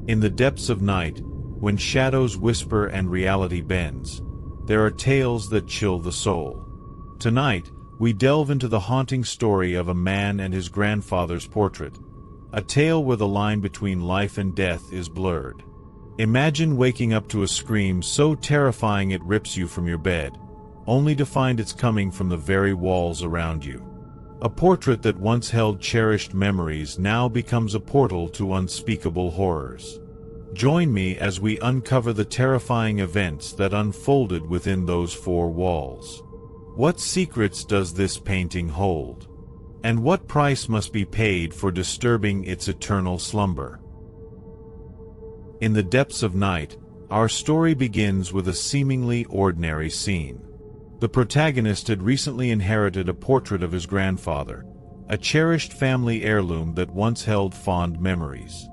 In the depths of night, when shadows whisper and reality bends, there are tales that chill the soul. Tonight, we delve into the haunting story of a man and his grandfather's portrait, a tale where the line between life and death is blurred. Imagine waking up to a scream so terrifying it rips you from your bed, only to find it's coming from the very walls around you. A portrait that once held cherished memories now becomes a portal to unspeakable horrors. Join me as we uncover the terrifying events that unfolded within those four walls. What secrets does this painting hold? And what price must be paid for disturbing its eternal slumber? In the depths of night, our story begins with a seemingly ordinary scene. The protagonist had recently inherited a portrait of his grandfather, a cherished family heirloom that once held fond memories.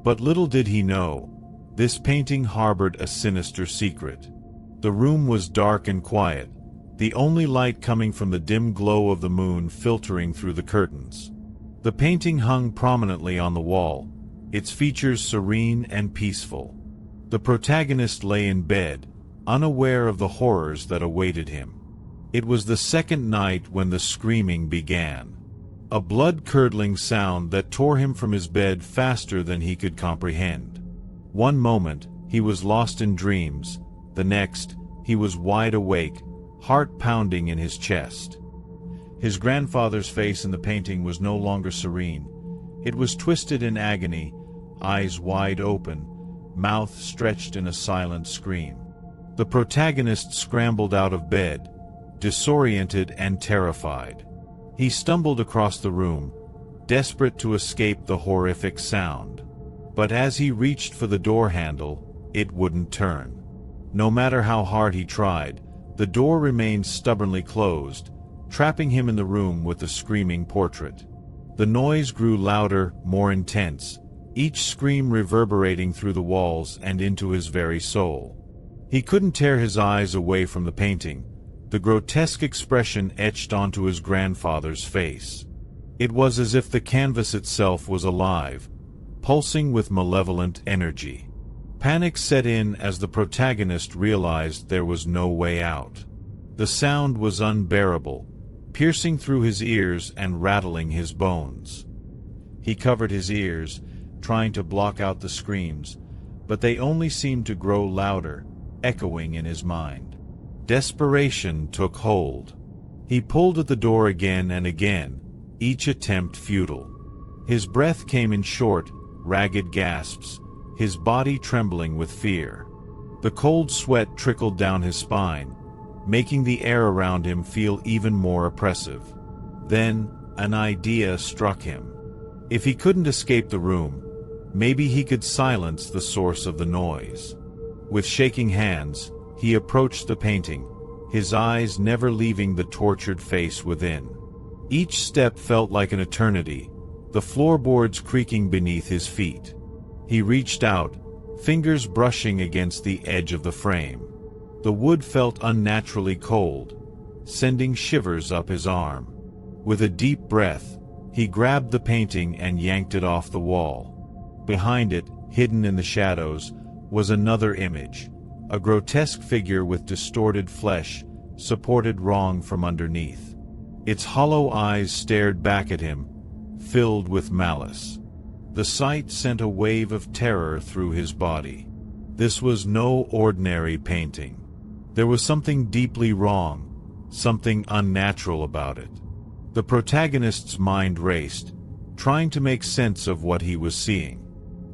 But little did he know, this painting harbored a sinister secret. The room was dark and quiet, the only light coming from the dim glow of the moon filtering through the curtains. The painting hung prominently on the wall, its features serene and peaceful. The protagonist lay in bed, unaware of the horrors that awaited him. It was the second night when the screaming began. A blood-curdling sound that tore him from his bed faster than he could comprehend. One moment, he was lost in dreams. The next, he was wide awake, heart pounding in his chest. His grandfather's face in the painting was no longer serene. It was twisted in agony, eyes wide open, mouth stretched in a silent scream. The protagonist scrambled out of bed, disoriented and terrified. He stumbled across the room, desperate to escape the horrific sound. But as he reached for the door handle, it wouldn't turn. No matter how hard he tried, the door remained stubbornly closed, trapping him in the room with the screaming portrait. The noise grew louder, more intense, each scream reverberating through the walls and into his very soul. He couldn't tear his eyes away from the painting, the grotesque expression etched onto his grandfather's face. It was as if the canvas itself was alive, pulsing with malevolent energy. Panic set in as the protagonist realized there was no way out. The sound was unbearable, piercing through his ears and rattling his bones. He covered his ears, trying to block out the screams, but they only seemed to grow louder, echoing in his mind. Desperation took hold. He pulled at the door again and again, each attempt futile. His breath came in short, ragged gasps, his body trembling with fear. The cold sweat trickled down his spine, making the air around him feel even more oppressive. Then, an idea struck him. If he couldn't escape the room, maybe he could silence the source of the noise. With shaking hands, he approached the painting, his eyes never leaving the tortured face within. Each step felt like an eternity, the floorboards creaking beneath his feet. He reached out, fingers brushing against the edge of the frame. The wood felt unnaturally cold, sending shivers up his arm. With a deep breath, he grabbed the painting and yanked it off the wall. Behind it, hidden in the shadows, was another image, a grotesque figure with distorted flesh, supported wrong from underneath. Its hollow eyes stared back at him, filled with malice. The sight sent a wave of terror through his body. This was no ordinary painting. There was something deeply wrong, something unnatural about it. The protagonist's mind raced, trying to make sense of what he was seeing.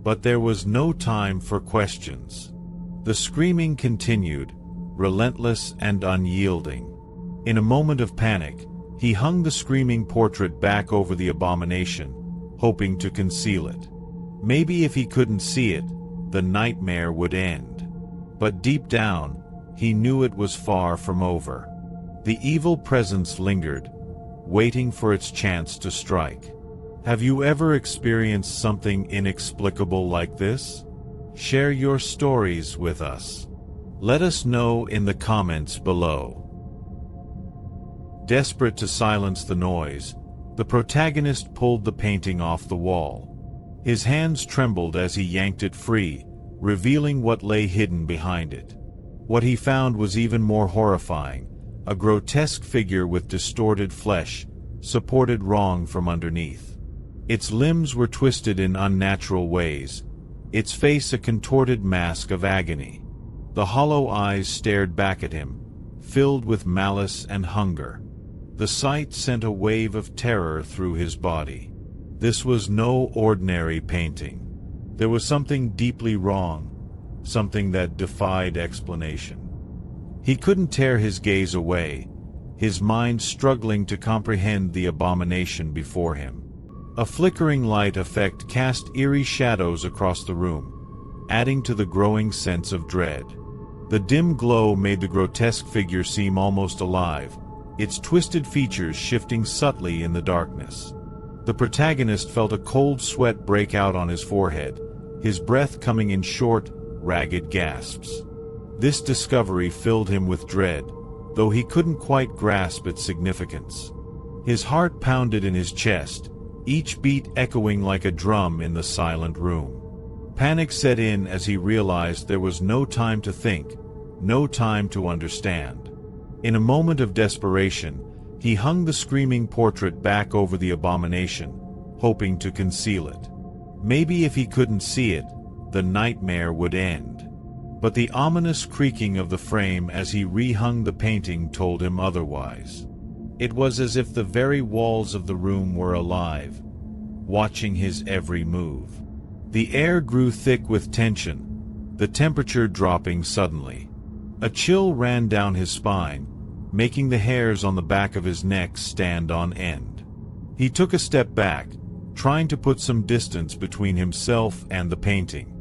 But there was no time for questions. The screaming continued, relentless and unyielding. In a moment of panic, he hung the screaming portrait back over the abomination, hoping to conceal it. Maybe if he couldn't see it, the nightmare would end. But deep down, he knew it was far from over. The evil presence lingered, waiting for its chance to strike. Have you ever experienced something inexplicable like this? Share your stories with us. Let us know in the comments below. Desperate to silence the noise, the protagonist pulled the painting off the wall. His hands trembled as he yanked it free, revealing what lay hidden behind it. What he found was even more horrifying, a grotesque figure with distorted flesh, supported wrong from underneath. Its limbs were twisted in unnatural ways, its face a contorted mask of agony. The hollow eyes stared back at him, filled with malice and hunger. The sight sent a wave of terror through his body. This was no ordinary painting. There was something deeply wrong, something that defied explanation. He couldn't tear his gaze away, his mind struggling to comprehend the abomination before him. A flickering light effect cast eerie shadows across the room, adding to the growing sense of dread. The dim glow made the grotesque figure seem almost alive, its twisted features shifting subtly in the darkness. The protagonist felt a cold sweat break out on his forehead, his breath coming in short, ragged gasps. This discovery filled him with dread, though he couldn't quite grasp its significance. His heart pounded in his chest, each beat echoing like a drum in the silent room. Panic set in as he realized there was no time to think, no time to understand. In a moment of desperation, he hung the screaming portrait back over the abomination, hoping to conceal it. Maybe if he couldn't see it, the nightmare would end. But the ominous creaking of the frame as he rehung the painting told him otherwise. It was as if the very walls of the room were alive, watching his every move. The air grew thick with tension, the temperature dropping suddenly. A chill ran down his spine, making the hairs on the back of his neck stand on end. He took a step back, trying to put some distance between himself and the painting.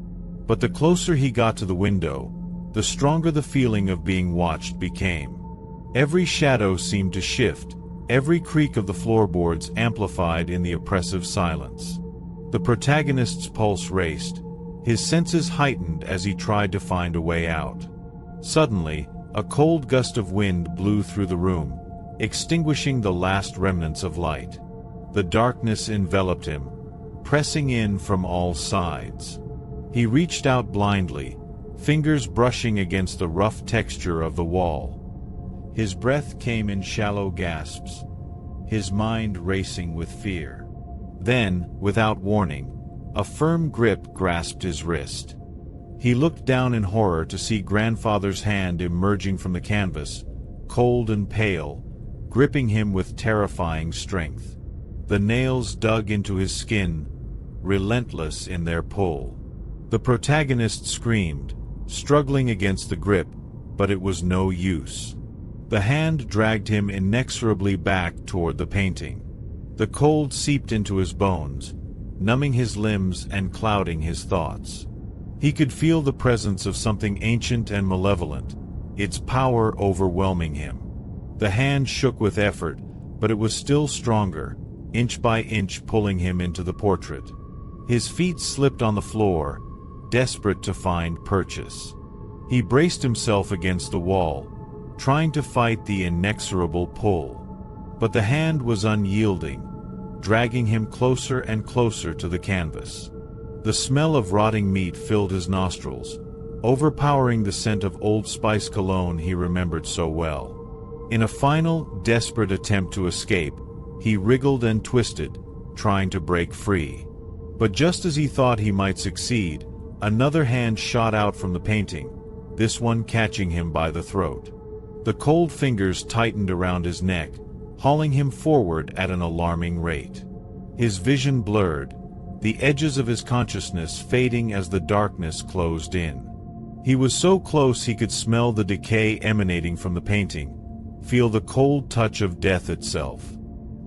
But the closer he got to the window, the stronger the feeling of being watched became. Every shadow seemed to shift, every creak of the floorboards amplified in the oppressive silence. The protagonist's pulse raced, his senses heightened as he tried to find a way out. Suddenly, a cold gust of wind blew through the room, extinguishing the last remnants of light. The darkness enveloped him, pressing in from all sides. He reached out blindly, fingers brushing against the rough texture of the wall. His breath came in shallow gasps, his mind racing with fear. Then, without warning, a firm grip grasped his wrist. He looked down in horror to see grandfather's hand emerging from the canvas, cold and pale, gripping him with terrifying strength. The nails dug into his skin, relentless in their pull. The protagonist screamed, struggling against the grip, but it was no use. The hand dragged him inexorably back toward the painting. The cold seeped into his bones, numbing his limbs and clouding his thoughts. He could feel the presence of something ancient and malevolent, its power overwhelming him. The hand shook with effort, but it was still stronger, inch by inch pulling him into the portrait. His feet slipped on the floor, desperate to find purchase. He braced himself against the wall, trying to fight the inexorable pull. But the hand was unyielding, dragging him closer and closer to the canvas. The smell of rotting meat filled his nostrils, overpowering the scent of Old Spice cologne he remembered so well. In a final, desperate attempt to escape, he wriggled and twisted, trying to break free. But just as he thought he might succeed, another hand shot out from the painting, this one catching him by the throat. The cold fingers tightened around his neck, hauling him forward at an alarming rate. His vision blurred, the edges of his consciousness fading as the darkness closed in. He was so close he could smell the decay emanating from the painting, feel the cold touch of death itself.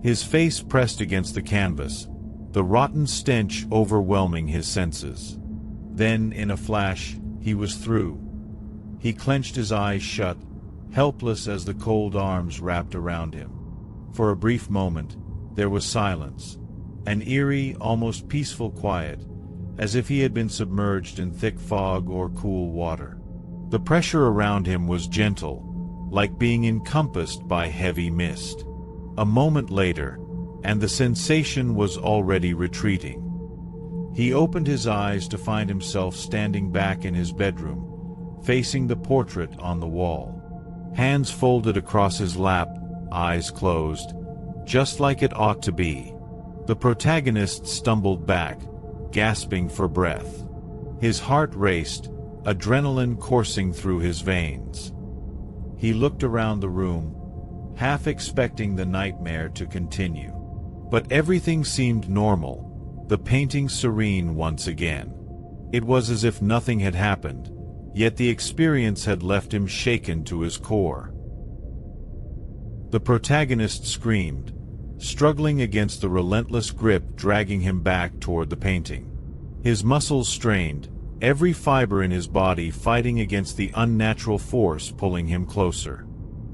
His face pressed against the canvas, the rotten stench overwhelming his senses. Then, in a flash, he was through. He clenched his eyes shut, helpless as the cold arms wrapped around him. For a brief moment, there was silence, an eerie, almost peaceful quiet, as if he had been submerged in thick fog or cool water. The pressure around him was gentle, like being encompassed by heavy mist. A moment later, and the sensation was already retreating. He opened his eyes to find himself standing back in his bedroom, facing the portrait on the wall. Hands folded across his lap, eyes closed, just like it ought to be. The protagonist stumbled back, gasping for breath. His heart raced, adrenaline coursing through his veins. He looked around the room, half expecting the nightmare to continue. But everything seemed normal, the painting serene once again. It was as if nothing had happened, yet the experience had left him shaken to his core. The protagonist screamed, struggling against the relentless grip dragging him back toward the painting. His muscles strained, every fiber in his body fighting against the unnatural force pulling him closer.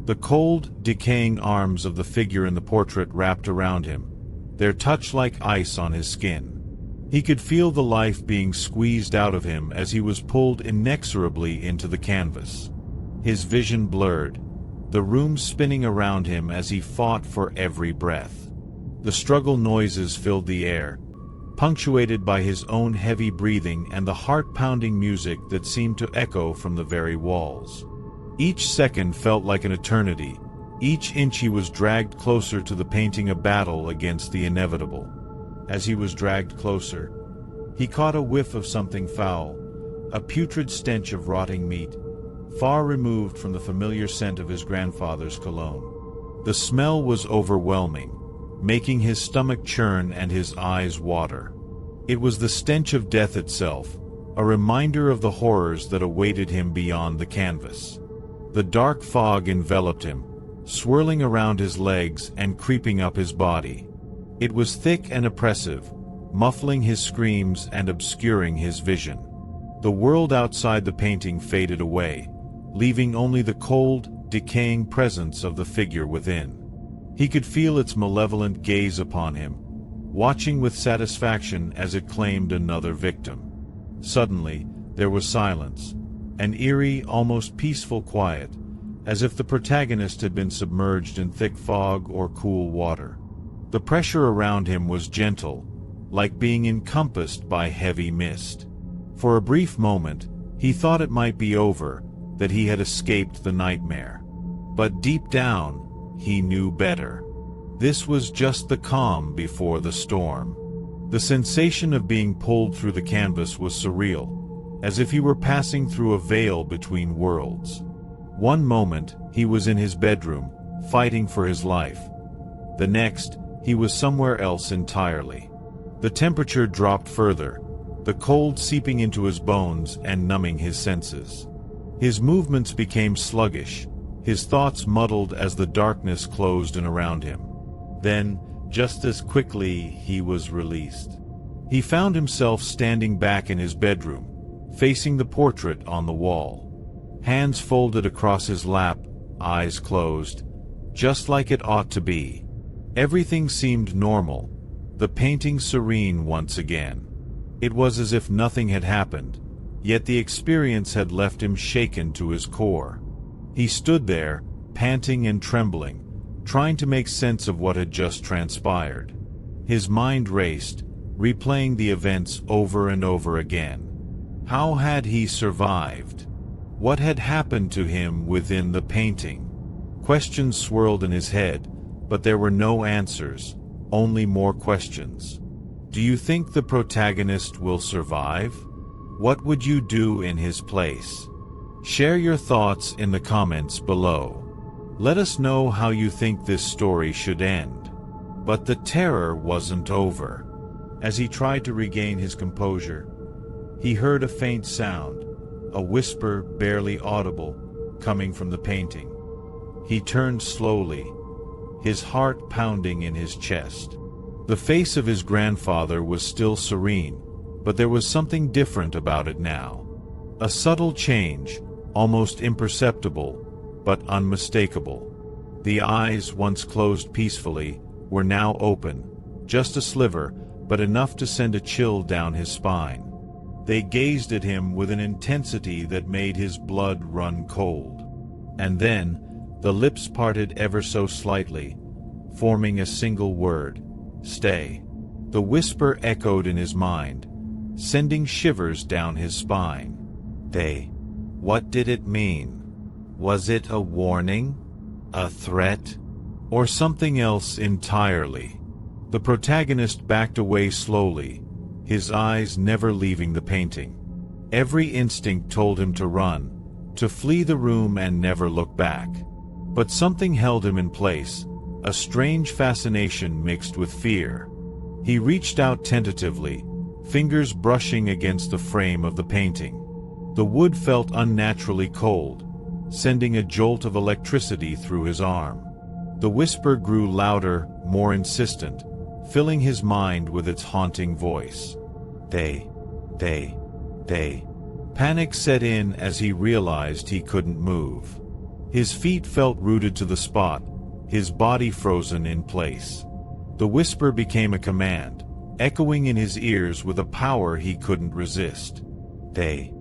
The cold, decaying arms of the figure in the portrait wrapped around him, their touch like ice on his skin. He could feel the life being squeezed out of him as he was pulled inexorably into the canvas. His vision blurred, the room spinning around him as he fought for every breath. The struggle noises filled the air, punctuated by his own heavy breathing and the heart-pounding music that seemed to echo from the very walls. Each second felt like an eternity, each inch he was dragged closer to the painting a battle against the inevitable. As he was dragged closer, he caught a whiff of something foul, a putrid stench of rotting meat, far removed from the familiar scent of his grandfather's cologne. The smell was overwhelming, making his stomach churn and his eyes water. It was the stench of death itself, a reminder of the horrors that awaited him beyond the canvas. The dark fog enveloped him, swirling around his legs and creeping up his body. It was thick and oppressive, muffling his screams and obscuring his vision. The world outside the painting faded away, leaving only the cold, decaying presence of the figure within. He could feel its malevolent gaze upon him, watching with satisfaction as it claimed another victim. Suddenly, there was silence, an eerie, almost peaceful quiet, as if the protagonist had been submerged in thick fog or cool water. The pressure around him was gentle, like being encompassed by heavy mist. For a brief moment, he thought it might be over, that he had escaped the nightmare. But deep down, he knew better. This was just the calm before the storm. The sensation of being pulled through the canvas was surreal, as if he were passing through a veil between worlds. One moment, he was in his bedroom, fighting for his life. The next, he was somewhere else entirely. The temperature dropped further, the cold seeping into his bones and numbing his senses. His movements became sluggish, his thoughts muddled as the darkness closed in around him. Then, just as quickly, he was released. He found himself standing back in his bedroom, facing the portrait on the wall. Hands folded across his lap, eyes closed, just like it ought to be. Everything seemed normal, the painting serene once again. It was as if nothing had happened, yet the experience had left him shaken to his core. He stood there, panting and trembling, trying to make sense of what had just transpired. His mind raced, replaying the events over and over again. How had he survived? What had happened to him within the painting? Questions swirled in his head, but there were no answers, only more questions. Do you think the protagonist will survive? What would you do in his place? Share your thoughts in the comments below. Let us know how you think this story should end. But the terror wasn't over. As he tried to regain his composure, he heard a faint sound, a whisper barely audible, coming from the painting. He turned slowly, his heart pounding in his chest. The face of his grandfather was still serene, but there was something different about it now. A subtle change, almost imperceptible, but unmistakable. The eyes, once closed peacefully, were now open, just a sliver, but enough to send a chill down his spine. They gazed at him with an intensity that made his blood run cold. And then, the lips parted ever so slightly, forming a single word, "Stay." The whisper echoed in his mind, sending shivers down his spine. What did it mean? Was it a warning? A threat? Or something else entirely? The protagonist backed away slowly, his eyes never leaving the painting. Every instinct told him to run, to flee the room and never look back. But something held him in place, a strange fascination mixed with fear. He reached out tentatively, fingers brushing against the frame of the painting. The wood felt unnaturally cold, sending a jolt of electricity through his arm. The whisper grew louder, more insistent, filling his mind with its haunting voice. They. Panic set in as he realized he couldn't move. His feet felt rooted to the spot, his body frozen in place. The whisper became a command, echoing in his ears with a power he couldn't resist. They.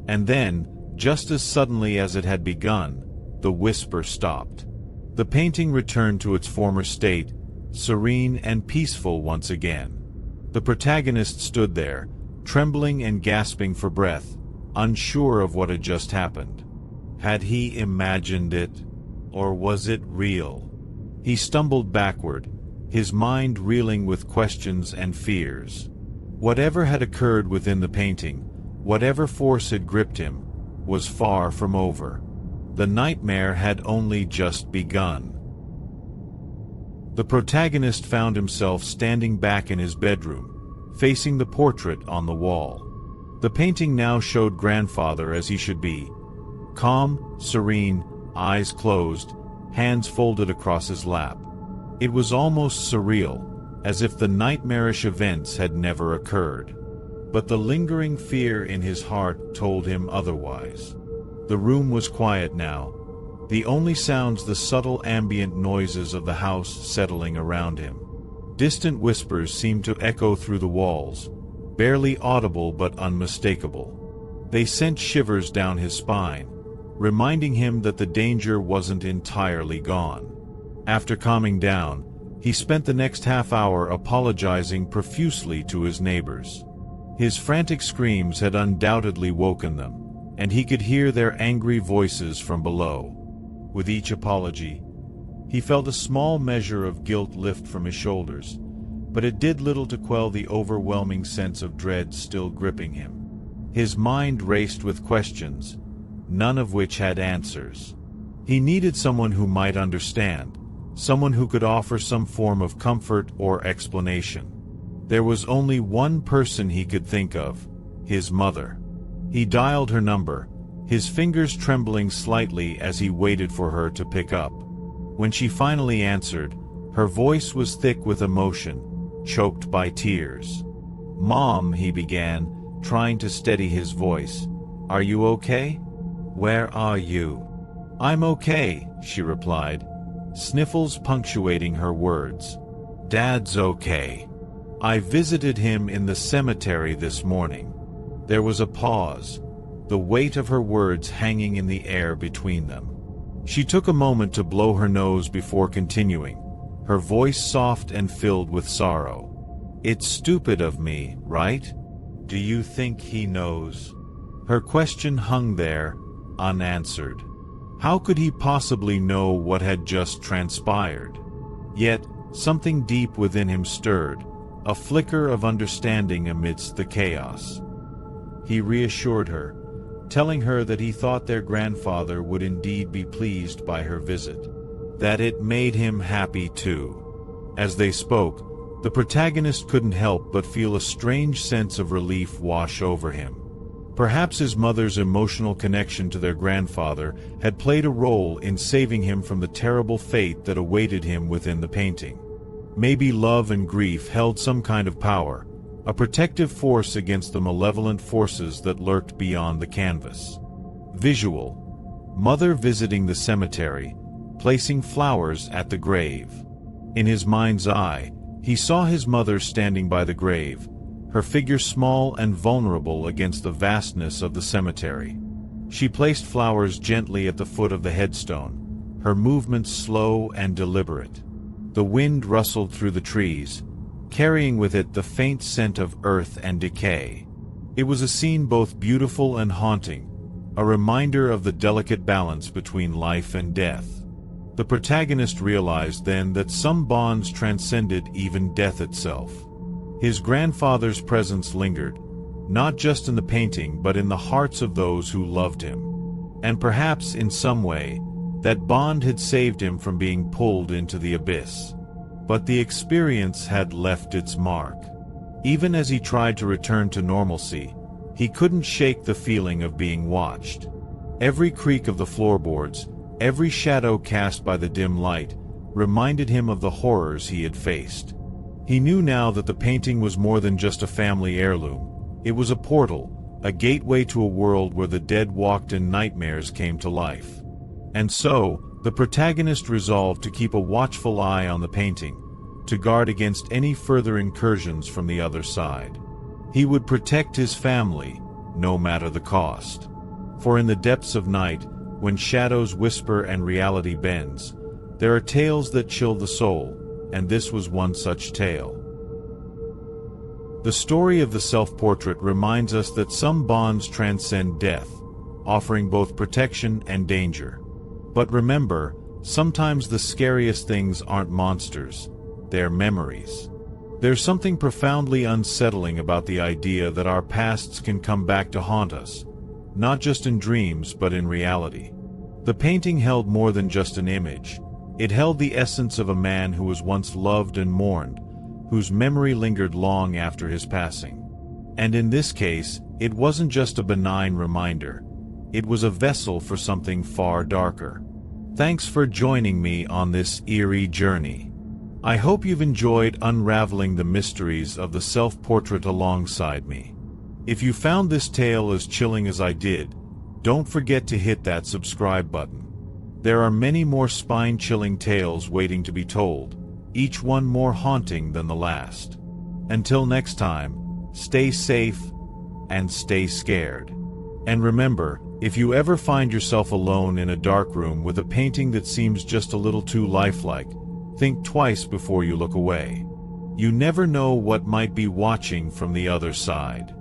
And then, just as suddenly as it had begun, the whisper stopped. The painting returned to its former state, serene and peaceful once again. The protagonist stood there, trembling and gasping for breath, unsure of what had just happened. Had he imagined it? Or was it real? He stumbled backward, his mind reeling with questions and fears. Whatever had occurred within the painting, whatever force had gripped him, was far from over. The nightmare had only just begun. The protagonist found himself standing back in his bedroom, facing the portrait on the wall. The painting now showed grandfather as he should be, calm, serene, eyes closed, hands folded across his lap. It was almost surreal, as if the nightmarish events had never occurred. But the lingering fear in his heart told him otherwise. The room was quiet now, the only sounds the subtle ambient noises of the house settling around him. Distant whispers seemed to echo through the walls, barely audible but unmistakable. They sent shivers down his spine, reminding him that the danger wasn't entirely gone. After calming down, he spent the next half hour apologizing profusely to his neighbors. His frantic screams had undoubtedly woken them, and he could hear their angry voices from below. With each apology, he felt a small measure of guilt lift from his shoulders, but it did little to quell the overwhelming sense of dread still gripping him. His mind raced with questions, none of which had answers. He needed someone who might understand, someone who could offer some form of comfort or explanation. There was only one person he could think of, his mother. He dialed her number, his fingers trembling slightly as he waited for her to pick up. When she finally answered, her voice was thick with emotion, choked by tears. "Mom," he began, trying to steady his voice. "Are you okay? Where are you?" "I'm okay," she replied, sniffles punctuating her words. "Dad's okay. I visited him in the cemetery this morning." There was a pause, the weight of her words hanging in the air between them. She took a moment to blow her nose before continuing, her voice soft and filled with sorrow. "It's stupid of me, right? Do you think he knows?" Her question hung there, unanswered. How could he possibly know what had just transpired? Yet, something deep within him stirred, a flicker of understanding amidst the chaos. He reassured her, telling her that he thought their grandfather would indeed be pleased by her visit, that it made him happy too. As they spoke, the protagonist couldn't help but feel a strange sense of relief wash over him. Perhaps his mother's emotional connection to their grandfather had played a role in saving him from the terrible fate that awaited him within the painting. Maybe love and grief held some kind of power, a protective force against the malevolent forces that lurked beyond the canvas. Visual. Mother visiting the cemetery, placing flowers at the grave. In his mind's eye, he saw his mother standing by the grave, her figure small and vulnerable against the vastness of the cemetery. She placed flowers gently at the foot of the headstone, her movements slow and deliberate. The wind rustled through the trees, carrying with it the faint scent of earth and decay. It was a scene both beautiful and haunting, a reminder of the delicate balance between life and death. The protagonist realized then that some bonds transcended even death itself. His grandfather's presence lingered, not just in the painting but in the hearts of those who loved him. And perhaps, in some way, that bond had saved him from being pulled into the abyss. But the experience had left its mark. Even as he tried to return to normalcy, he couldn't shake the feeling of being watched. Every creak of the floorboards, every shadow cast by the dim light, reminded him of the horrors he had faced. He knew now that the painting was more than just a family heirloom. It was a portal, a gateway to a world where the dead walked and nightmares came to life. And so, the protagonist resolved to keep a watchful eye on the painting, to guard against any further incursions from the other side. He would protect his family, no matter the cost. For in the depths of night, when shadows whisper and reality bends, there are tales that chill the soul, and this was one such tale. The story of the self-portrait reminds us that some bonds transcend death, offering both protection and danger. But remember, sometimes the scariest things aren't monsters, they're memories. There's something profoundly unsettling about the idea that our pasts can come back to haunt us, not just in dreams but in reality. The painting held more than just an image. It held the essence of a man who was once loved and mourned, whose memory lingered long after his passing. And in this case, it wasn't just a benign reminder. It was a vessel for something far darker. Thanks for joining me on this eerie journey. I hope you've enjoyed unraveling the mysteries of the self-portrait alongside me. If you found this tale as chilling as I did, don't forget to hit that subscribe button. There are many more spine-chilling tales waiting to be told, each one more haunting than the last. Until next time, stay safe and stay scared. And remember, if you ever find yourself alone in a dark room with a painting that seems just a little too lifelike, think twice before you look away. You never know what might be watching from the other side.